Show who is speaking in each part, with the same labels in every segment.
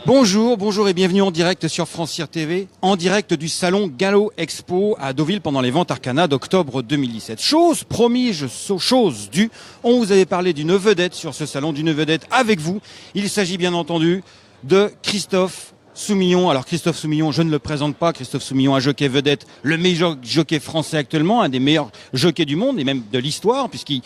Speaker 1: Bonjour et bienvenue en direct sur France Cyr TV, en direct du salon Gallo Expo à Deauville pendant les ventes Arcana d'octobre 2017. Chose promise, chose due, on vous avait parlé d'une vedette sur ce salon, d'une vedette avec vous. Il s'agit bien entendu de Christophe Soumillon. Alors Christophe Soumillon, je ne le présente pas. Christophe Soumillon, un jockey vedette, le meilleur jockey français actuellement, un des meilleurs jockeys du monde et même de l'histoire, puisqu'il,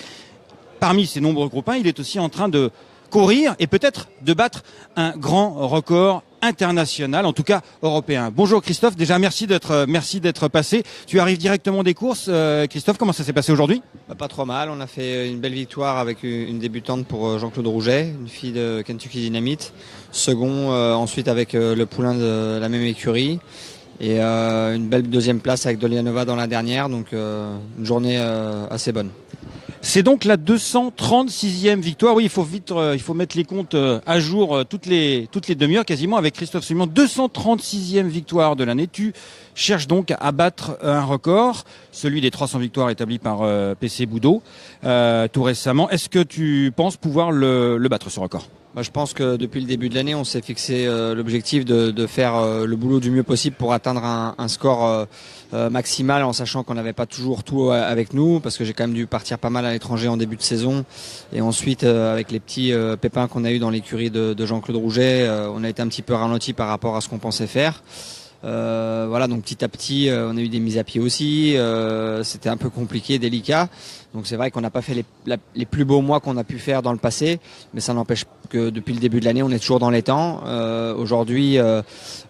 Speaker 1: parmi ses nombreux copains, il est aussi en train de courir et peut-être de battre un grand record international, en tout cas européen. Bonjour Christophe, déjà merci d'être passé. Tu arrives directement des courses. Christophe, comment ça s'est passé aujourd'hui ?
Speaker 2: Pas trop mal, on a fait une belle victoire avec une débutante pour Jean-Claude Rouget, une fille de Kentucky Dynamite. Second ensuite avec le poulain de la même écurie. Et une belle deuxième place avec Dolianova dans la dernière, donc une journée assez bonne.
Speaker 1: C'est donc la 236e victoire. Oui, il faut mettre les comptes à jour toutes les demi-heures quasiment avec Christophe Soumillon. 236e victoire de l'année. Tu cherches donc à battre un record, celui des 300 victoires établi par PC Boudot tout récemment. Est-ce que tu penses pouvoir le battre, ce record ?
Speaker 2: Je pense que depuis le début de l'année, on s'est fixé l'objectif de faire le boulot du mieux possible pour atteindre un score maximal, en sachant qu'on n'avait pas toujours tout avec nous, parce que j'ai quand même dû partir pas mal à l'étranger en début de saison. Et ensuite, avec les petits pépins qu'on a eu dans l'écurie de Jean-Claude Rouget, on a été un petit peu ralenti par rapport à ce qu'on pensait faire. Voilà, donc petit à petit, on a eu des mises à pied aussi. C'était un peu compliqué, délicat. Donc c'est vrai qu'on n'a pas fait les plus beaux mois qu'on a pu faire dans le passé, mais ça n'empêche que depuis le début de l'année, on est toujours dans les temps. Aujourd'hui,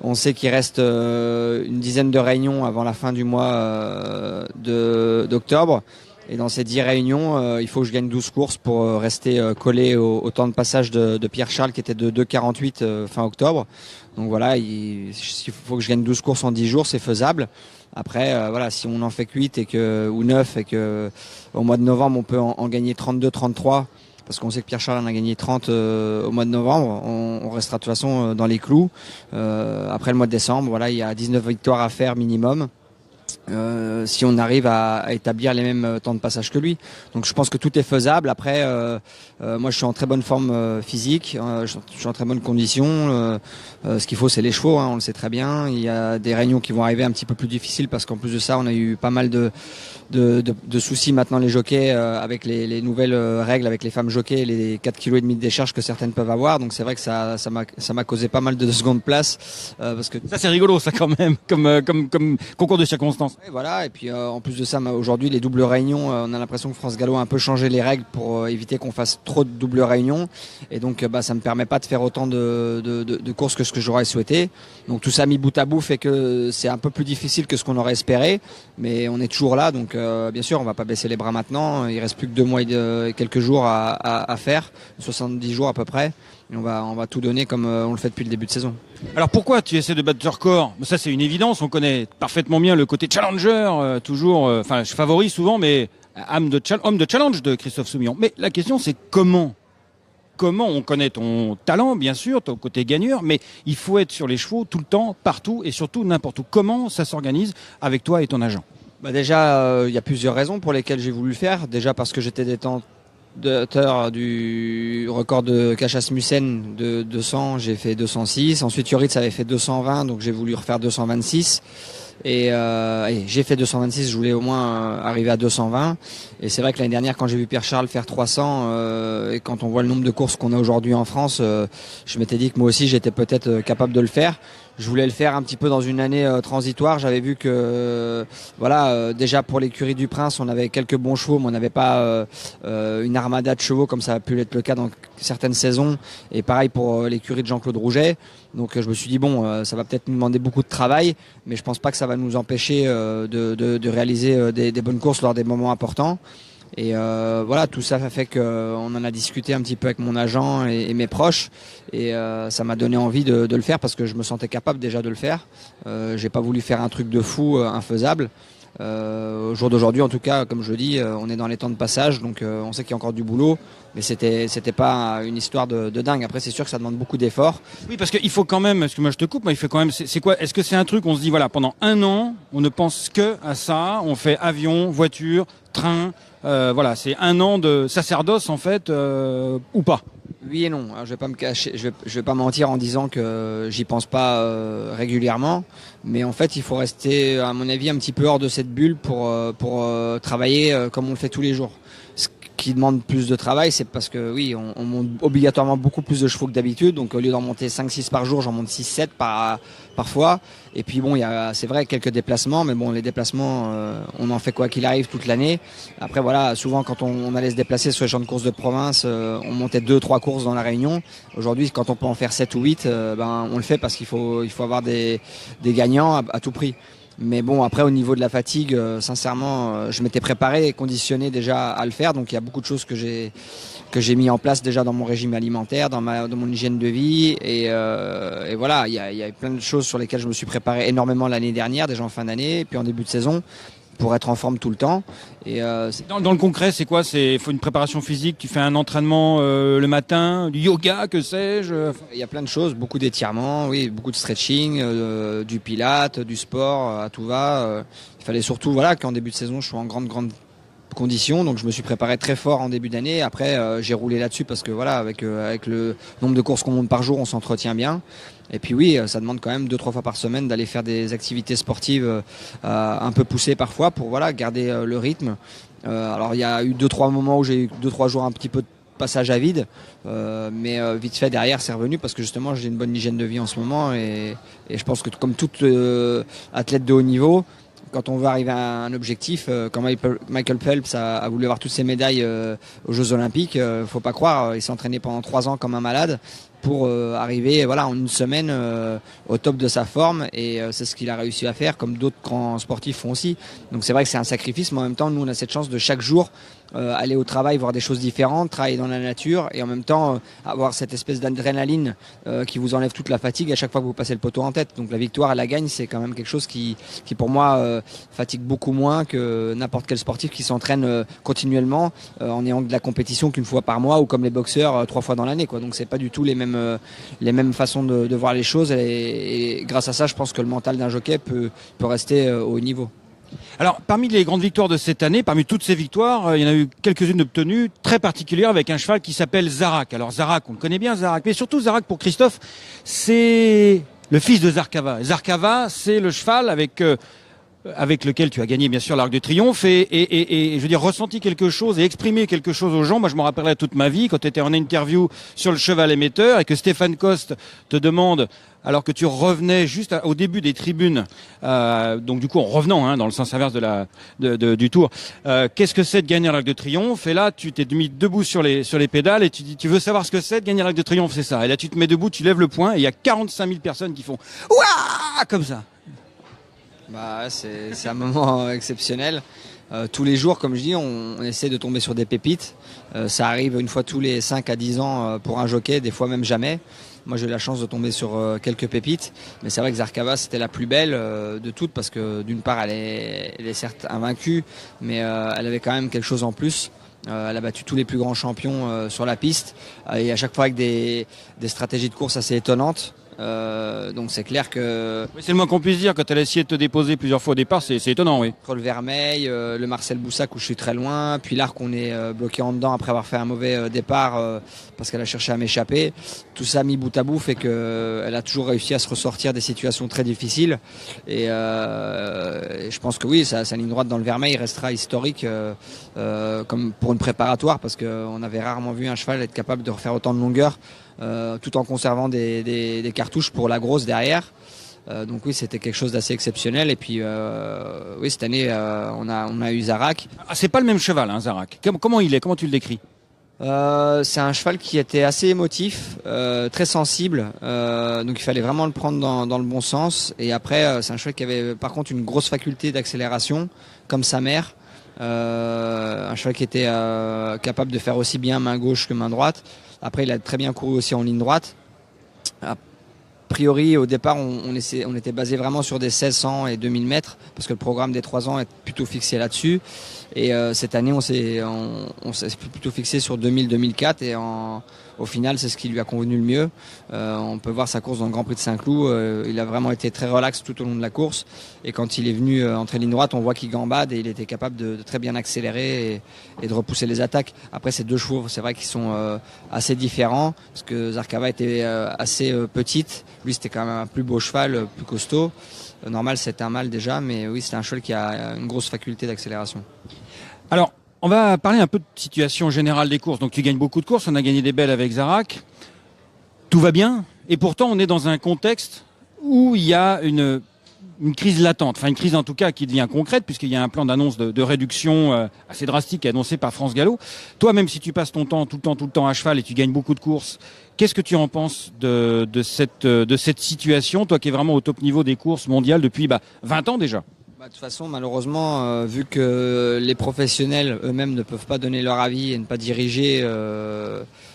Speaker 2: on sait qu'il reste une dizaine de réunions avant la fin du mois d'octobre. Et dans ces 10 réunions, il faut que je gagne 12 courses pour rester collé au temps de passage de Pierre Charles qui était de 2,48 fin octobre. Donc voilà, il faut que je gagne 12 courses en 10 jours, c'est faisable. Après, voilà, si on en fait que 8 ou 9 et que au mois de novembre, on peut en gagner 32, 33, parce qu'on sait que Pierre Charles en a gagné 30 au mois de novembre, on restera de toute façon dans les clous. Après le mois de décembre, voilà, il y a 19 victoires à faire minimum. Si on arrive à établir les mêmes temps de passage que lui. Donc je pense que tout est faisable. Après, moi je suis en très bonne forme physique, je suis en très bonne condition. Ce qu'il faut, c'est les chevaux, on le sait très bien. Il y a des réunions qui vont arriver un petit peu plus difficiles parce qu'en plus de ça, on a eu pas mal de soucis maintenant les jockeys avec les nouvelles règles avec les femmes jockeys, les 4,5 kg de décharge que certaines peuvent avoir. Donc c'est vrai que ça m'a causé pas mal de secondes places parce que
Speaker 1: ça c'est rigolo ça quand même comme concours de circonstances.
Speaker 2: Et voilà, et puis en plus de ça, aujourd'hui les doubles réunions, on a l'impression que France Gallo a un peu changé les règles pour éviter qu'on fasse trop de doubles réunions, et donc ça me permet pas de faire autant de courses que ce que j'aurais souhaité. Donc tout ça mis bout à bout fait que c'est un peu plus difficile que ce qu'on aurait espéré, mais on est toujours là, donc bien sûr on va pas baisser les bras maintenant. Il reste plus que 2 mois et quelques jours à faire, 70 jours à peu près. Et on va tout donner comme on le fait depuis le début de saison.
Speaker 1: Alors pourquoi tu essaies de battre ce record ? Ça c'est une évidence, on connaît parfaitement bien le côté challenger, toujours, je favorise souvent, mais homme de challenge de Christophe Soumillon. Mais la question c'est comment on connaît ton talent, bien sûr, ton côté gagneur, mais il faut être sur les chevaux tout le temps, partout et surtout n'importe où. Comment ça s'organise avec toi et ton agent ?
Speaker 2: Déjà, il y a plusieurs raisons pour lesquelles j'ai voulu le faire. Déjà parce que j'étais détenteur du record de Cash Asmussen de 200, j'ai fait 206. Ensuite Yoritz avait fait 220, donc j'ai voulu refaire 226. Et j'ai fait 226, je voulais au moins arriver à 220. Et c'est vrai que l'année dernière, quand j'ai vu Pierre Charles faire 300, et quand on voit le nombre de courses qu'on a aujourd'hui en France, je m'étais dit que moi aussi j'étais peut-être capable de le faire. Je voulais le faire un petit peu dans une année transitoire. J'avais vu que déjà pour l'écurie du Prince, on avait quelques bons chevaux, mais on n'avait pas une armada de chevaux comme ça a pu être le cas dans certaines saisons. Et pareil pour l'écurie de Jean-Claude Rouget. Donc je me suis dit ça va peut-être nous demander beaucoup de travail, mais je pense pas que ça va nous empêcher de réaliser des bonnes courses lors des moments importants. Et tout ça fait qu'on en a discuté un petit peu avec mon agent et mes proches, et ça m'a donné envie de le faire parce que je me sentais capable déjà de le faire. J'ai pas voulu faire un truc de fou, infaisable. Au jour d'aujourd'hui, en tout cas, comme je le dis, on est dans les temps de passage, donc on sait qu'il y a encore du boulot. Mais c'était pas une histoire de dingue. Après, c'est sûr que ça demande beaucoup d'efforts.
Speaker 1: Oui, parce qu'il faut quand même, parce que moi je te coupe, mais il faut quand même, c'est quoi? Est-ce que c'est un truc, on se dit, voilà, pendant un an, on ne pense que à ça, on fait avion, voiture, train, voilà, c'est un an de sacerdoce en fait, ou pas?
Speaker 2: Oui et non. Alors, je vais pas me cacher, je vais pas mentir en disant que j'y pense pas régulièrement, mais en fait, il faut rester, à mon avis, un petit peu hors de cette bulle pour travailler comme on le fait tous les jours. Ce qui demande plus de travail, c'est parce que oui, on monte obligatoirement beaucoup plus de chevaux que d'habitude. Donc au lieu d'en monter 5-6 par jour, j'en monte 6-7 parfois. Et puis bon, il y a, c'est vrai, quelques déplacements, mais bon, les déplacements, on en fait quoi qu'il arrive toute l'année. Après voilà, souvent quand on allait se déplacer sur les champs de course de province, on montait 2-3 courses dans la Réunion. Aujourd'hui, quand on peut en faire 7 ou 8, on le fait parce qu'il faut avoir des gagnants à tout prix. Mais bon, après, au niveau de la fatigue, sincèrement, je m'étais préparé et conditionné déjà à le faire. Donc, il y a beaucoup de choses que j'ai mis en place déjà dans mon régime alimentaire, dans mon hygiène de vie. Et voilà, il y a plein de choses sur lesquelles je me suis préparé énormément l'année dernière, déjà en fin d'année, et puis en début de saison, pour être en forme tout le temps. Et
Speaker 1: dans le concret, c'est quoi? Il faut une préparation physique, tu fais un entraînement le matin, du yoga, que sais-je?
Speaker 2: Il y a plein de choses, beaucoup d'étirements, oui, beaucoup de stretching, du pilates, du sport, à tout va. Il fallait surtout voilà, qu'en début de saison, je sois en grande conditions, donc je me suis préparé très fort en début d'année. Après, j'ai roulé là-dessus parce que voilà, avec le nombre de courses qu'on monte par jour, on s'entretient bien. Et puis oui, ça demande quand même 2-3 fois par semaine d'aller faire des activités sportives un peu poussées parfois pour voilà garder le rythme. Alors il y a eu 2-3 moments où j'ai eu 2-3 jours un petit peu de passage à vide, mais vite fait derrière c'est revenu parce que justement j'ai une bonne hygiène de vie en ce moment et je pense que comme tout athlète de haut niveau, quand on veut arriver à un objectif, quand Michael Phelps a voulu avoir toutes ses médailles aux Jeux Olympiques, faut pas croire, il s'est entraîné pendant 3 ans comme un malade pour arriver voilà, en une semaine au top de sa forme et c'est ce qu'il a réussi à faire comme d'autres grands sportifs font aussi. Donc c'est vrai que c'est un sacrifice, mais en même temps nous on a cette chance de chaque jour aller au travail, voir des choses différentes, travailler dans la nature et en même temps avoir cette espèce d'adrénaline qui vous enlève toute la fatigue à chaque fois que vous passez le poteau en tête. Donc la victoire et la gagne, c'est quand même quelque chose qui pour moi fatigue beaucoup moins que n'importe quel sportif qui s'entraîne continuellement en ayant de la compétition qu'une fois par mois ou comme les boxeurs 3 fois dans l'année, quoi. Donc c'est pas du tout les mêmes façons de voir les choses et grâce à ça, je pense que le mental d'un jockey peut rester au haut niveau.
Speaker 1: Alors, parmi les grandes victoires de cette année, parmi toutes ces victoires, il y en a eu quelques-unes obtenues très particulières avec un cheval qui s'appelle Zarak. Alors Zarak, on le connaît bien Zarak, mais surtout Zarak pour Christophe, c'est le fils de Zarkava. Zarkava, c'est le cheval avec lequel tu as gagné bien sûr l'Arc de Triomphe et je veux dire ressenti quelque chose et exprimé quelque chose aux gens. Moi je me rappellerai toute ma vie quand tu étais en interview sur le cheval émetteur et que Stéphane Coste te demande, alors que tu revenais juste au début des tribunes, donc du coup en revenant dans le sens inverse du tour, qu'est-ce que c'est de gagner l'Arc de Triomphe? Et là tu t'es mis debout sur les pédales et tu dis tu veux savoir ce que c'est de gagner l'Arc de Triomphe, c'est ça. Et là tu te mets debout, tu lèves le poing et il y a 45 000 personnes qui font ouah comme ça.
Speaker 2: Bah, c'est un moment exceptionnel. Tous les jours, comme je dis, on essaie de tomber sur des pépites. Ça arrive une fois tous les 5 à 10 ans pour un jockey, des fois même jamais. Moi, j'ai eu la chance de tomber sur quelques pépites. Mais c'est vrai que Zarkava, c'était la plus belle de toutes parce que d'une part, elle est certes invaincue, mais elle avait quand même quelque chose en plus. Elle a battu tous les plus grands champions sur la piste et à chaque fois avec des stratégies de course assez étonnantes. Donc c'est clair que
Speaker 1: c'est le moins qu'on puisse dire quand elle a essayé de te déposer plusieurs fois au départ, c'est étonnant, oui.
Speaker 2: Entre le Vermeil, le Marcel Boussac où je suis très loin, puis l'Arc on est bloqué en dedans après avoir fait un mauvais départ parce qu'elle a cherché à m'échapper. Tout ça mis bout à bout fait qu'elle a toujours réussi à se ressortir des situations très difficiles et je pense que oui, sa ligne droite dans le Vermeil restera historique comme pour une préparatoire parce qu'on avait rarement vu un cheval être capable de refaire autant de longueur. Tout en conservant des cartouches pour la grosse derrière. Donc oui, c'était quelque chose d'assez exceptionnel. Et puis oui, cette année, on a eu Zarak.
Speaker 1: Ah, c'est pas le même cheval, Zarak. Comment il est? Comment tu le décris?
Speaker 2: C'est un cheval qui était assez émotif, très sensible. Donc il fallait vraiment le prendre dans le bon sens. Et après, c'est un cheval qui avait par contre une grosse faculté d'accélération, comme sa mère. Un cheval qui était capable de faire aussi bien main gauche que main droite. Après, il a très bien couru aussi en ligne droite. A priori, au départ, on était basé vraiment sur des 1600 et 2000 mètres, parce que le programme des 3 ans est plutôt fixé là-dessus. Et cette année, on s'est plutôt fixé sur 2000-2004 et au final, c'est ce qui lui a convenu le mieux. On peut voir sa course dans le Grand Prix de Saint-Cloud. Il a vraiment été très relax tout au long de la course. Et quand il est venu entrer ligne droite, on voit qu'il gambade et il était capable de très bien accélérer et de repousser les attaques. Après, ces deux chevaux, c'est vrai qu'ils sont assez différents parce que Zarkava était assez petite. Lui, c'était quand même un plus beau cheval, plus costaud. Normal, c'était un mâle déjà, mais oui, c'est un cheval qui a une grosse faculté d'accélération.
Speaker 1: Alors, on va parler un peu de situation générale des courses. Donc tu gagnes beaucoup de courses, on a gagné des belles avec Zarak. Tout va bien, et pourtant on est dans un contexte où il y a une crise latente, enfin une crise en tout cas qui devient concrète, puisqu'il y a un plan d'annonce de réduction assez drastique annoncé par France Gallo. Toi, même si tu passes ton temps tout le temps à cheval et tu gagnes beaucoup de courses, qu'est-ce que tu en penses de cette situation, toi qui es vraiment au top niveau des courses mondiales depuis 20 ans déjà?
Speaker 2: De toute façon, malheureusement, vu que les professionnels eux-mêmes ne peuvent pas donner leur avis et ne pas diriger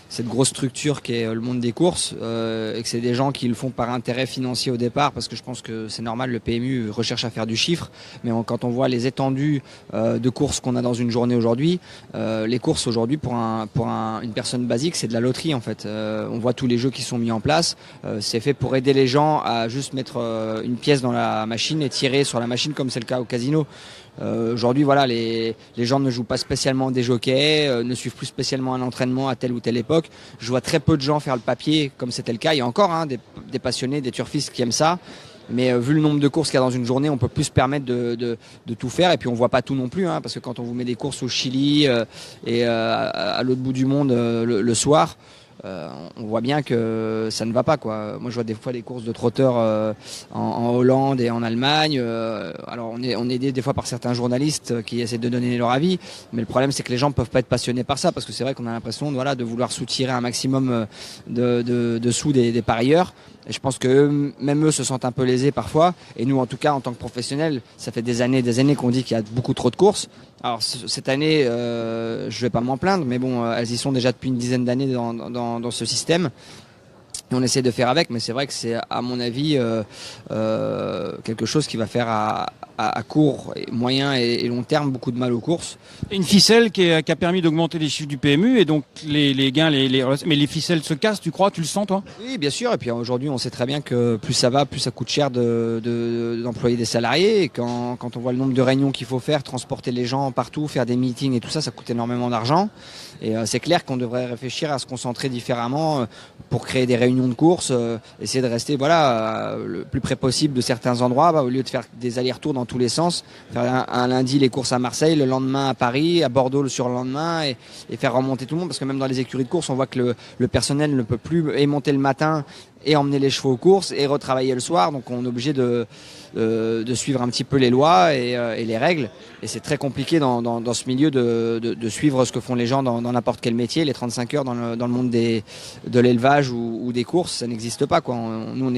Speaker 2: cette grosse structure qui est le monde des courses, et que c'est des gens qui le font par intérêt financier au départ, parce que je pense que c'est normal, le PMU recherche à faire du chiffre, mais quand on voit les étendues de courses qu'on a dans une journée aujourd'hui, les courses aujourd'hui pour une personne basique, c'est de la loterie en fait. On voit tous les jeux qui sont mis en place, c'est fait pour aider les gens à juste mettre une pièce dans la machine et tirer sur la machine comme c'est le cas au casino. Aujourd'hui, voilà, les gens ne jouent pas spécialement des jockeys, ne suivent plus spécialement un entraînement à telle ou telle époque. Je vois très peu de gens faire le papier comme c'était le cas. Il y a encore des passionnés, des turfistes qui aiment ça. Mais vu le nombre de courses qu'il y a dans une journée, on peut plus se permettre de tout faire. Et puis on voit pas tout non plus, parce que quand on vous met des courses au Chili et à l'autre bout du monde le soir, on voit bien que ça ne va pas, quoi. Moi je vois des fois des courses de trotteurs en Hollande et en Allemagne. Alors on est aidé des fois par certains journalistes qui essaient de donner leur avis, mais le problème c'est que les gens ne peuvent pas être passionnés par ça, parce que c'est vrai qu'on a l'impression de vouloir soutirer un maximum de sous des parieurs. Et je pense que même eux se sentent un peu lésés parfois. Et nous, en tout cas, en tant que professionnels, ça fait des années qu'on dit qu'il y a beaucoup trop de courses. Alors cette année, je vais pas m'en plaindre, mais bon, elles y sont déjà depuis une dizaine d'années dans ce système. Et on essaie de faire avec, mais c'est vrai que c'est, à mon avis, quelque chose qui va faire à court, moyen et long terme beaucoup de mal aux courses.
Speaker 1: Une ficelle qui a permis d'augmenter les chiffres du PMU, et donc les gains, mais les ficelles se cassent, tu crois, tu le sens toi?
Speaker 2: Oui, bien sûr. Et puis aujourd'hui, on sait très bien que plus ça va, plus ça coûte cher d'employer des salariés. Et quand on voit le nombre de réunions qu'il faut faire, transporter les gens partout, faire des meetings et tout ça, ça coûte énormément d'argent. Et c'est clair qu'on devrait réfléchir à se concentrer différemment pour créer des réunions de course, essayer de rester le plus près possible de certains endroits, au lieu de faire des allers-retours dans tous les sens, faire un lundi les courses à Marseille, le lendemain à Paris, à Bordeaux le surlendemain, et faire remonter tout le monde, parce que même dans les écuries de course, on voit que le personnel ne peut plus monter le matin et emmener les chevaux aux courses et retravailler le soir, donc on est obligé de suivre un petit peu les lois et les règles, et c'est très compliqué dans ce milieu de suivre ce que font les gens dans n'importe quel métier. Les 35 heures dans le monde de l'élevage ou des courses, ça n'existe pas, quoi. Nous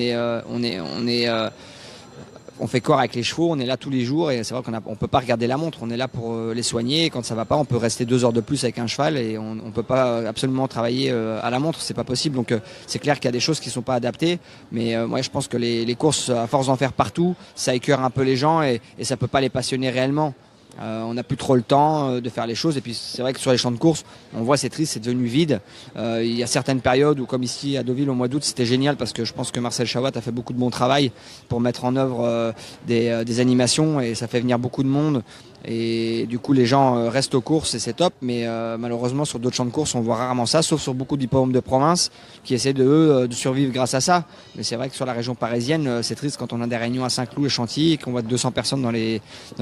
Speaker 2: on fait corps avec les chevaux, on est là tous les jours, et c'est vrai qu'on peut pas regarder la montre, on est là pour les soigner, et quand ça va pas, on peut rester 2 heures de plus avec un cheval, et on peut pas absolument travailler à la montre, c'est pas possible. Donc c'est clair qu'il y a des choses qui sont pas adaptées, mais moi je pense que les courses, à force d'en faire partout, ça écœure un peu les gens, et ça peut pas les passionner réellement. On n'a plus trop le temps de faire les choses, et puis c'est vrai que sur les champs de course, on voit, c'est triste, c'est devenu vide. Il y a certaines périodes où, comme ici à Deauville au mois d'août, c'était génial, parce que je pense que Marcel Chawat a fait beaucoup de bon travail pour mettre en œuvre des animations, et ça fait venir beaucoup de monde, et du coup les gens restent aux courses, et c'est top. Mais malheureusement sur d'autres champs de course on voit rarement ça, sauf sur beaucoup d'hippodromes de province qui essaient de survivre grâce à ça. Mais c'est vrai que sur la région parisienne, c'est triste quand on a des réunions à Saint-Cloud et Chantilly, et qu'on voit 200 personnes dans les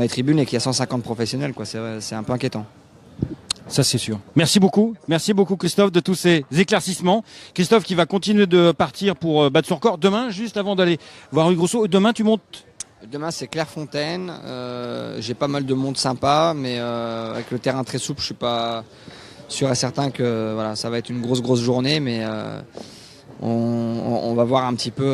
Speaker 2: tribunes, et qu'il y a 150 professionnels, quoi. C'est un peu inquiétant.
Speaker 1: Ça, c'est sûr. Merci beaucoup Christophe de tous ces éclaircissements. Christophe qui va continuer de partir pour battre son record demain, juste avant d'aller voir Hugues Grosso. Demain tu montes?
Speaker 2: Demain c'est Clairefontaine, j'ai pas mal de monde sympa, mais avec le terrain très souple, je suis pas sûr et certain que ça va être une grosse journée, mais on va voir un petit peu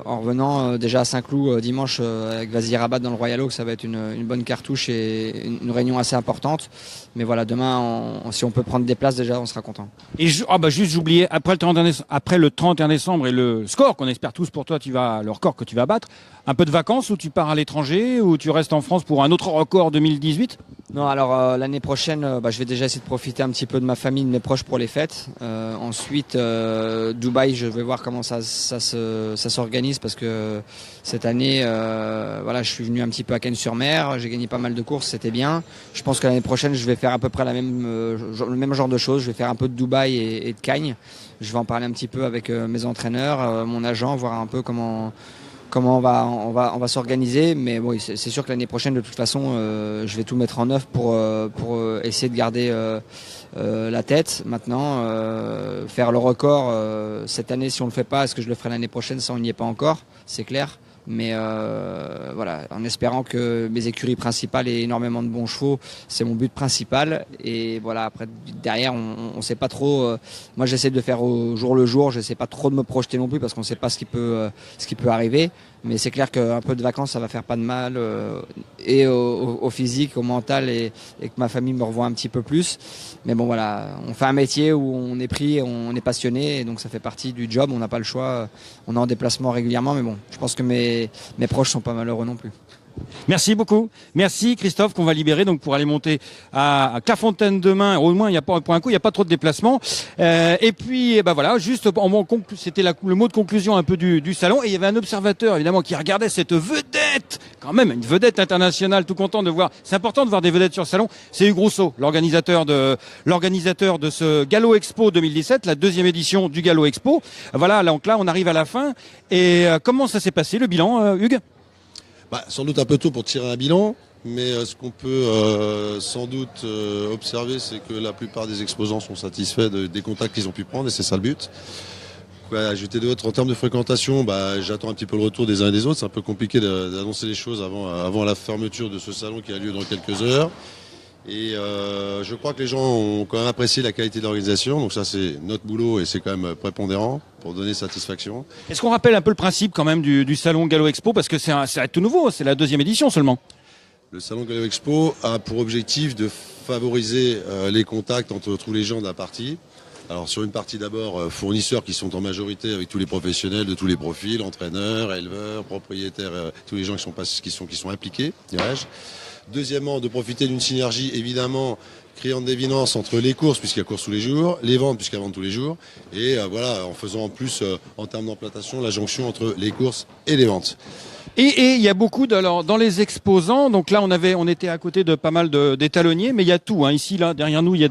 Speaker 2: en revenant déjà à Saint-Cloud dimanche avec Vazir Rabat dans le Royal Oak, ça va être une bonne cartouche et une réunion assez importante. Mais voilà, demain, si on peut prendre des places déjà, on sera content.
Speaker 1: Et juste j'oubliais, après le 31 décembre et le score qu'on espère tous pour toi, le record que tu vas battre, un peu de vacances où tu pars à l'étranger ou tu restes en France pour un autre record 2018?
Speaker 2: Non, alors l'année prochaine, je vais déjà essayer de profiter un petit peu de ma famille, de mes proches pour les fêtes. Ensuite, Dubaï, je vais voir comment ça s'organise parce que cette année, je suis venu un petit peu à Cannes-sur-Mer, j'ai gagné pas mal de courses, c'était bien. Je pense que l'année prochaine, je vais faire à peu près le même genre de choses. Je vais faire un peu de Dubaï et de Cannes. Je vais en parler un petit peu avec mes entraîneurs, mon agent, voir un peu comment on va s'organiser. Mais bon, c'est sûr que l'année prochaine, de toute façon, je vais tout mettre en œuvre pour essayer de garder la tête. Maintenant, faire le record cette année, si on le fait pas, est-ce que je le ferai l'année prochaine? Ça, on n'y est pas encore, c'est clair. Mais voilà, en espérant que mes écuries principales aient énormément de bons chevaux, c'est mon but principal. Et voilà, après derrière, on sait pas trop. Moi, j'essaie de faire au jour le jour. J'essaie pas trop de me projeter non plus parce qu'on sait pas ce qui peut arriver. Mais c'est clair qu'un peu de vacances, ça va faire pas de mal et au physique, au mental et que ma famille me revoie un petit peu plus. Mais bon, voilà, on fait un métier où on est pris, on est passionné, et donc ça fait partie du job. On n'a pas le choix. On est en déplacement régulièrement, mais bon, je pense que mes proches sont pas malheureux non plus.
Speaker 1: Merci beaucoup. Merci Christophe qu'on va libérer donc pour aller monter à Clairefontaine demain. Au moins il y a pas pour un coup il y a pas trop de déplacements. Et puis voilà, juste c'était le mot de conclusion un peu du salon et il y avait un observateur évidemment qui regardait cette vedette, quand même une vedette internationale, tout content de voir. C'est important de voir des vedettes sur le salon. C'est Hugues Rousseau, l'organisateur de ce Gallo Expo 2017, la deuxième édition du Gallo Expo. Voilà, donc là on arrive à la fin et comment ça s'est passé le bilan, Hugues?
Speaker 3: Sans doute un peu tôt pour tirer un bilan, mais ce qu'on peut sans doute observer, c'est que la plupart des exposants sont satisfaits des contacts qu'ils ont pu prendre, et c'est ça le but. Ajouter d'autres en termes de fréquentation, j'attends un petit peu le retour des uns et des autres. C'est un peu compliqué d'annoncer les choses avant la fermeture de ce salon qui a lieu dans quelques heures. Et je crois que les gens ont quand même apprécié la qualité de l'organisation, donc ça c'est notre boulot et c'est quand même prépondérant pour donner satisfaction.
Speaker 1: Est-ce qu'on rappelle un peu le principe quand même du salon Gallo Expo, parce que c'est tout nouveau, c'est la deuxième édition seulement.
Speaker 3: Le salon Gallo Expo a pour objectif de favoriser les contacts entre tous les gens de la partie. Alors sur une partie d'abord fournisseurs qui sont en majorité avec tous les professionnels de tous les profils, entraîneurs, éleveurs, propriétaires, tous les gens qui sont impliqués, dirais-je. Deuxièmement, de profiter d'une synergie évidemment créant de l'évidence entre les courses puisqu'il y a course tous les jours, les ventes puisqu'il y a vente tous les jours, et en faisant en plus en termes d'implantation la jonction entre les courses et les ventes.
Speaker 1: Et il y a beaucoup dans les exposants. Donc là, on était à côté de pas mal d'étalonniers, mais il y a tout. Hein. Ici, là, derrière nous, il y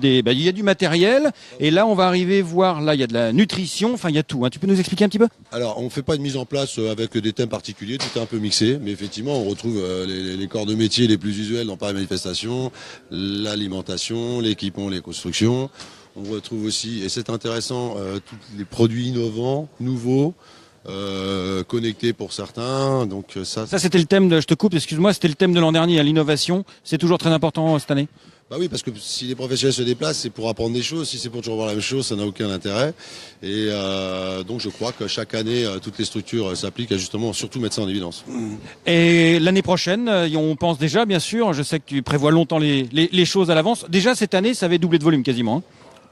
Speaker 1: a du matériel. Et là, on va arriver voir. Là, il y a de la nutrition. Enfin, il y a tout. Hein. Tu peux nous expliquer un petit peu?
Speaker 3: Alors, on fait pas une mise en place avec des thèmes particuliers. Tout est un peu mixé, mais effectivement, on retrouve les corps de métier les plus usuels dans Paris Manifestation, l'alimentation, l'équipement, les constructions. On retrouve aussi, et c'est intéressant, tous les produits innovants, nouveaux. Connectés pour certains, donc ça
Speaker 1: c'était le thème je te coupe, excuse-moi, c'était le thème de l'an dernier, l'innovation. C'est toujours très important cette année.
Speaker 3: Oui, parce que si les professionnels se déplacent, c'est pour apprendre des choses. Si c'est pour toujours voir la même chose, ça n'a aucun intérêt. Et donc je crois que chaque année, toutes les structures s'appliquent à justement surtout mettre ça en évidence.
Speaker 1: Et l'année prochaine, on pense déjà, bien sûr, je sais que tu prévois longtemps les choses à l'avance. Déjà cette année, ça avait doublé de volume quasiment. Hein.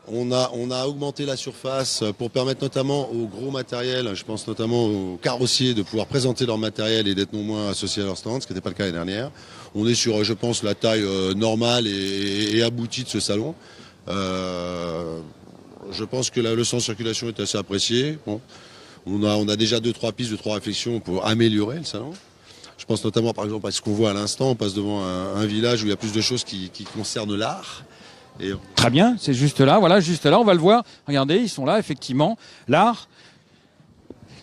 Speaker 3: On a augmenté la surface pour permettre notamment au gros matériel, je pense notamment aux carrossiers, de pouvoir présenter leur matériel et d'être non moins associés à leur stand, ce qui n'était pas le cas l'année dernière. On est sur, je pense, la taille normale et aboutie de ce salon. Je pense que le sens de circulation est assez apprécié. Bon, on a déjà 2-3 pistes, 2-3 réflexions pour améliorer le salon. Je pense notamment par exemple à ce qu'on voit à l'instant, on passe devant un village où il y a plus de choses qui concernent l'art.
Speaker 1: Très bien, c'est juste là, voilà, juste là, on va le voir. Regardez, ils sont là, effectivement. L'art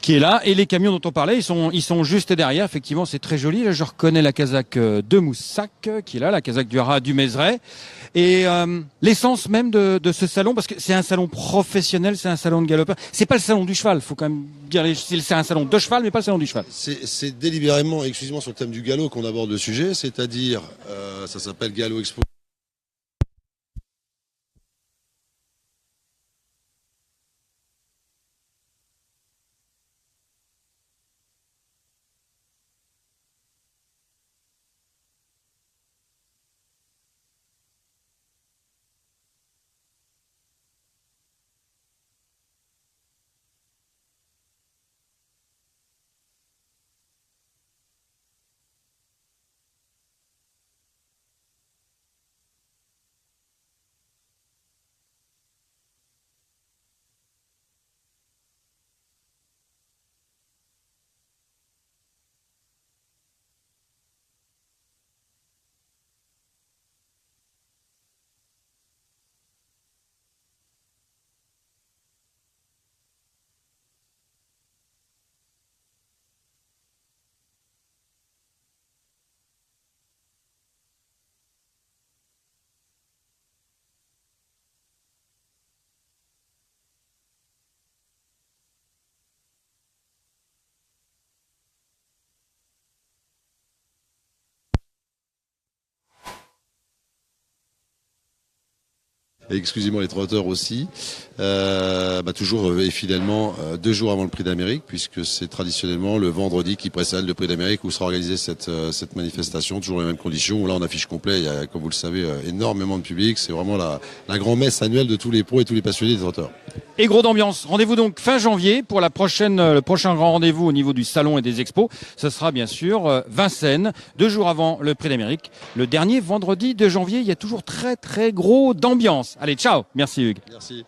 Speaker 1: qui est là et les camions dont on parlait, ils sont juste derrière. Effectivement, c'est très joli. Là, je reconnais la casaque de Moussac qui est là, la casaque du Haras du Mézeray. Et l'essence même de ce salon, parce que c'est un salon professionnel, c'est un salon de galopeurs. C'est pas le salon du cheval, faut quand même dire. C'est un salon de cheval, mais pas le salon du cheval.
Speaker 3: C'est délibérément et exclusivement sur le thème du galop qu'on aborde le sujet, c'est-à-dire, ça s'appelle Gallo Expo. et exclusivement les trotteurs aussi. Toujours et fidèlement 2 jours avant le Prix d'Amérique, puisque c'est traditionnellement le vendredi qui précède le Prix d'Amérique où sera organisée cette manifestation, toujours les mêmes conditions. Où là, on affiche complet. Il y a, comme vous le savez, énormément de public. C'est vraiment la grand-messe annuelle de tous les pros et tous les passionnés des trotteurs.
Speaker 1: Et gros d'ambiance. Rendez-vous donc fin janvier pour le prochain grand rendez-vous au niveau du salon et des expos. Ce sera bien sûr Vincennes, 2 jours avant le Prix d'Amérique. Le dernier vendredi de janvier, il y a toujours très très gros d'ambiance. Allez, ciao. Merci Hugues.
Speaker 3: Merci.